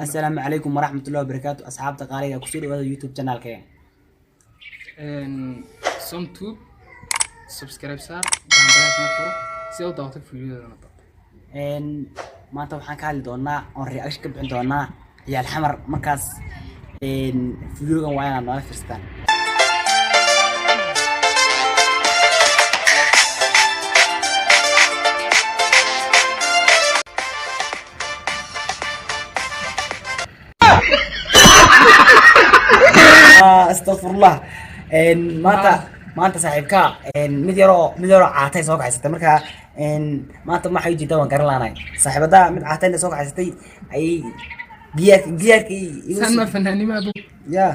السلام عليكم ورحمة الله وبركاته أصحاب تقاليد كسور هذا يوتيوب channel كيان some tube subscribe صار كان نفر سيو ضغط فيديو إن ما أنت وحنا كهال دونا أو reaction كبر دونا يا الحمر مركز إن فيديو كان وين أنا فرستان استغفر الله ان maanta saaxiibka mid yaro caatay soo kaxaysatay marka maanta ma xayji tawan garan laanay saaxiibada mid caatay soo kaxaysatay ay giyaarkii san ma fanaanimo abu ya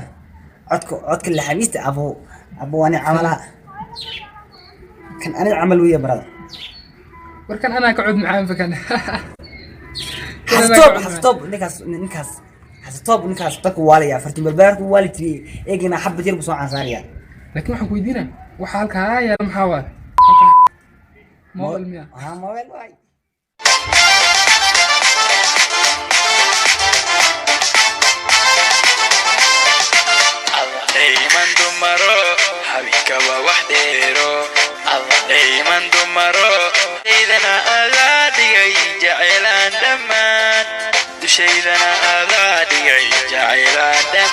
codka la xamiista abu wani amala kan ana amal weeye barada warkan ana ka cud macaan fakan stop ninkaas stop ninkaas dadku waalaya fartin balbaarku waaliti eegina xabad yar soo cansariya laakiin waxaan ku weydiinaa waxa halkaa yaala maxaa waa mobile miya mobile waay دايما دمرو حبيبك وحديرو دايما دمرو إذا أغادي جعلان دمان دشيدنا أغادي جعلان دم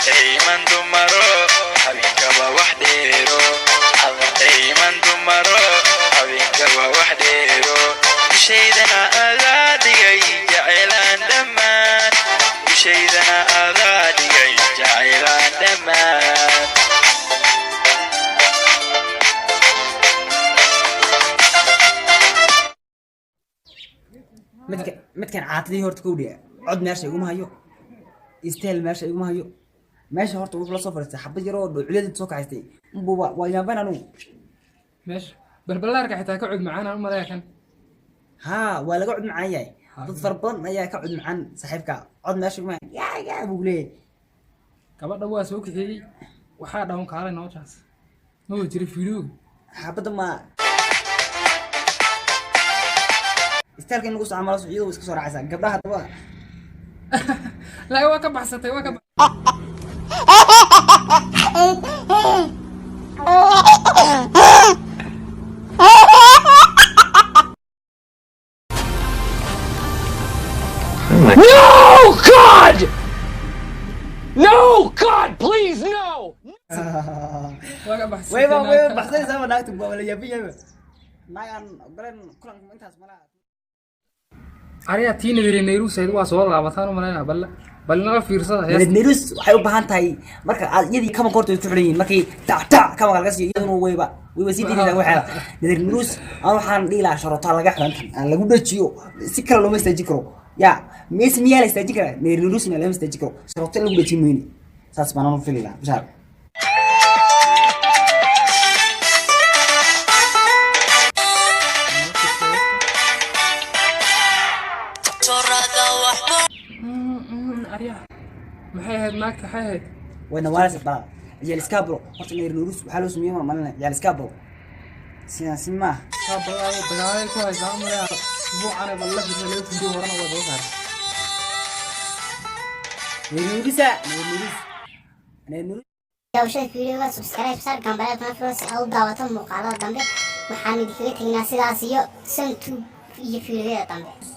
دايما دمرو حبيبك وحديرو دايما دمرو حبيبك وحديرو دشيدنا أغادي جعلان دمان شيدنا أغادي جعلان دمان midkan caatadii horta kowdhiya cod meesha iguma hayo isteel meesha iguma hayo meesha horta wuxuu la soo fadhiistay xabad yar oo dhuucleed soo kaxaystay buuba waa yaaban anu meesha balbalaarka xitaa ka cud macaan u maleekan ها ولا قعد معايا ضد فربان يا قعد معن صاحبك عد ماشي معي يا ابو ليه gabadha waa soo kixiyay waxa dhawn kaalay noocaas noo jiri fiidiyo حبدا ما استلك انو سو عمل سعيد واسك سو راعسا قبلها دبا la waa ka baxsatay waa ka No, God! No, God, please, no! waa ka baxsatay ويبا بحثي سما ناكتب ولا يبي ما كان قلن كلن انت اسمها ariya tiin weerinayru sayd waa soo laabataan u maleynaa bal naga fiirsada hees nirus waxay u baahan tahay marka aad iyadii kama korto ku xidhan markii ta kama laga siiyo iyaduna weyba sidii waxa nirus aan waxaan dhilaa sharota laga xiran aan lagu dhajiyo si kala loo meestaji karo ya mees miyaa la istaji kara nirus ma la meestaji karo sharota lagu dhajiyo meeni saas baan u filila bishaar ariya maxay ahayd naagta maxay ahayd وين وارث بقى يا الاسكابرو قلت لي نورس وحاله سميه ما يا الاسكابرو سماه dagaalay ku haysaa umaleeyaa buucana balla fiidiyo fiidiyo horana waa soo saaray نورس لو شايف فيديو سبسكرايب صار كان بلاد ما فلوس أو دعوة مقالة دمبي وحامد فيديو تينا سيدا سيو سنتو في فيديو دمبي